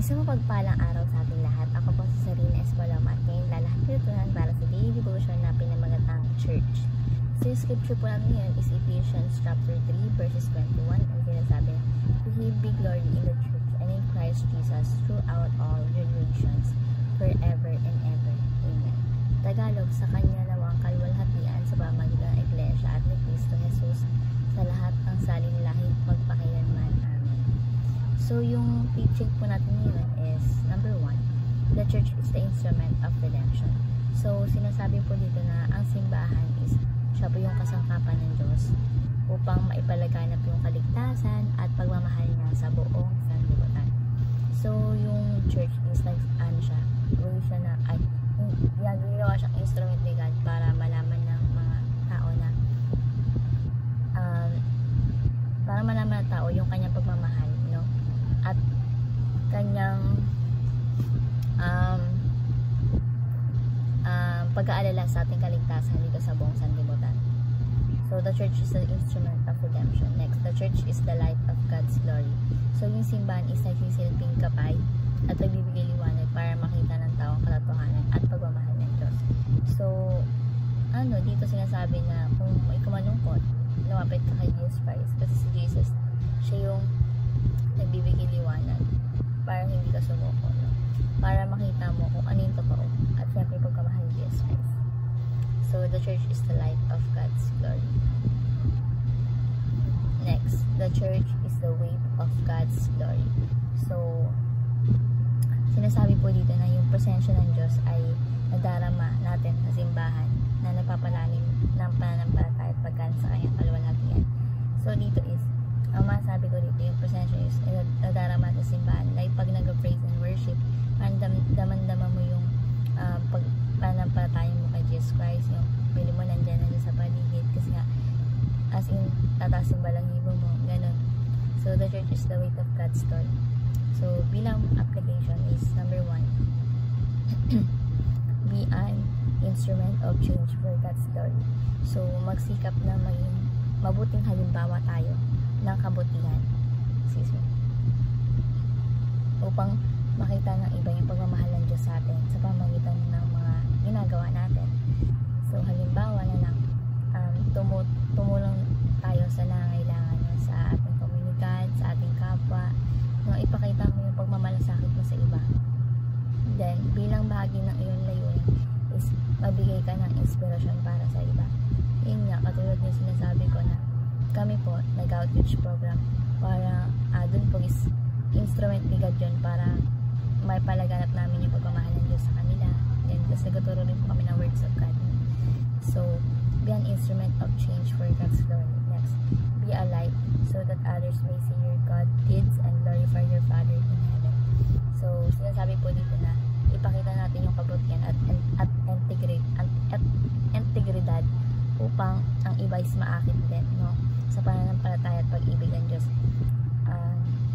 Isang mapagpalang araw sa ating lahat. Ako po si Sarina Escolar Martin. Lalahatutunan para sa daily devotion na pinamagatang church. So yung scripture po natin ngayon is Ephesians chapter 3 verses 21. Ang sinasabi, to Him be glory in the church and in Christ Jesus throughout all generations, forever and ever. Amen. Tagalog, sa Kanya nawang kalwalhatian sa pamamagitan ng Iglesia at ni Cristo Jesus sa lahat ng salinlahi magpakailanman. Amen. So yung teaching po natin ngayon is number 1, the church is the instrument of redemption. So sinasabi po dito na ang simbahan is siya po yung kasangkapan ng Diyos upang maipalaganap yung kaligtasan at pagmamahal niya sa buong sanlibutan. So yung church is like siya na ginagawa siyang instrument ni God para malaman ng mga tao na yung kanyang pagmamahal, no? At kanyang pag-aalala sa ating kaligtasan dito sa buong sanlibutan. So the church is the instrument of redemption. Next, the church is the light of God's glory. So yung simbahan is nagsisilbing kapay at nagbibigay liwanag para makita ng tao ang katotohanan at pagmamahal ng Diyos. So dito sinasabi na kung may kumalungkot, lumapit ka kay Jesus Christ kasi si Jesus, siya yung nagbibigay liwanag para hindi ka sumuko, no? Para makita mo kung ano yung totoo at siyempre pagkamahal ni Jesus Christ. So the church is the light of God's glory. Next, the church is the weight of God's glory. So sinasabi po dito na yung presensya ng Diyos ay nadarama natin sa simbahan na napapalalim ng pananampalataya at pagkaan sa kanyang kalwalhatian. So dito is, ang masabi ko dito, yung presensya is nadarama sa simbahan. Like pag nag-praise and worship, daman-dama mo yung pananampalataya mo kay Jesus Christ. Yung pili mo nandyan sa paligid kasi nga as in tataas yung balahibo mo, ganun. So the church is the weight of God's glory. So bilang application is number 1, be an instrument of change for God's glory. So magsikap na maging mabuting halimbawa tayo ng kabutihan, upang makita ng iba yung pagmamahal ng Diyos sa atin sa pamamagitan ng mga ginagawa natin. So halimbawa na lang, tumulong tayo sa nangangailangan sa ating komunidad, sa ating kapwa, no, ipakita mo yung pagmamalasakit mo sa iba. Then bilang bahagi ng iyong layunin is magbigay ka ng inspirasyon para sa iba. Yun nga, katulad yung sinasabi ko na kami po nag-outreach program para dun po is instrument ni God yun para may palaganap namin yung pagmamahal ng Diyos sa kanila. Then tapos nagtuturo rin po kami ng words of God. So be an instrument of change for God's glory. Next, be a light so that others may see your God deeds and glorify your Father in heaven. So sinasabi po dito na ipakita natin yung kabutihan at integridad upang ang iba is maakit din, no, sa pananampalataya at pag-ibig ng Diyos.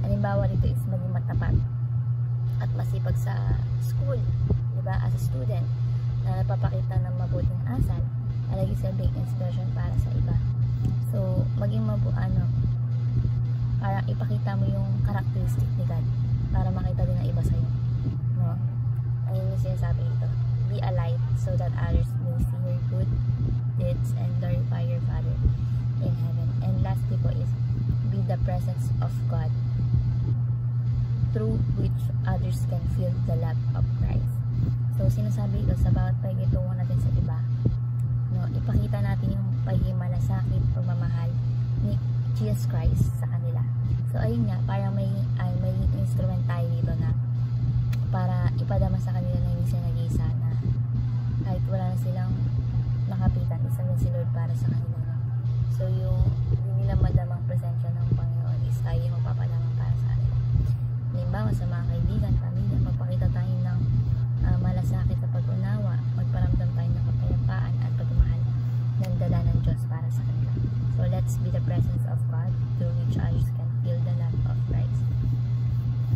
Halimbawa dito is maging matapat at masipag sa school, diba, as a student na napapakita ng mabuting asal at naging silbing inspiration para sa iba. So maging para ipakita mo yung characteristic ni God para makita din ng iba sa'yo, no? Ayun yung sinasabi ito, be a light so that others may see your good deeds and glorify your Father in heaven. And lastly po is be the presence of God through which others can feel the love of Christ. So sinasabi ito sa bawat pagitungo natin sa iba, no, ipakita natin yung paghimalasakit, pagmamahal ni Jesus Christ sa kanila. So ayun nga, parang may instrument tayo dito na para ipadama sa kanila na hindi sila nag-iisa, na kahit wala na silang makapitan, isa na si Lord para sa kanila, no? So yung hindi nila madamang presensya ng Panginoon is tayo yung magpapadamang para sa kanila. Halimbawa sa mga kaibigan, pamilya, magpakita tayo ng malasakit sa pag-unawa, magparamdam tayo ng kapayapaan at pagmamahal ng dala ng Diyos para sa kanila. So let's be the presence of God through which others can feel the love of Christ.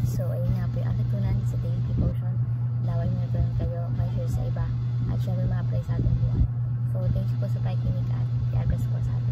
So ayun nga po yung akitunan sa daily devotion. Laway mo na ito kayo, may share sa iba at syempre ma-apply sa ating buhay. So thank you po sa pakikinig at God bless po sa atin.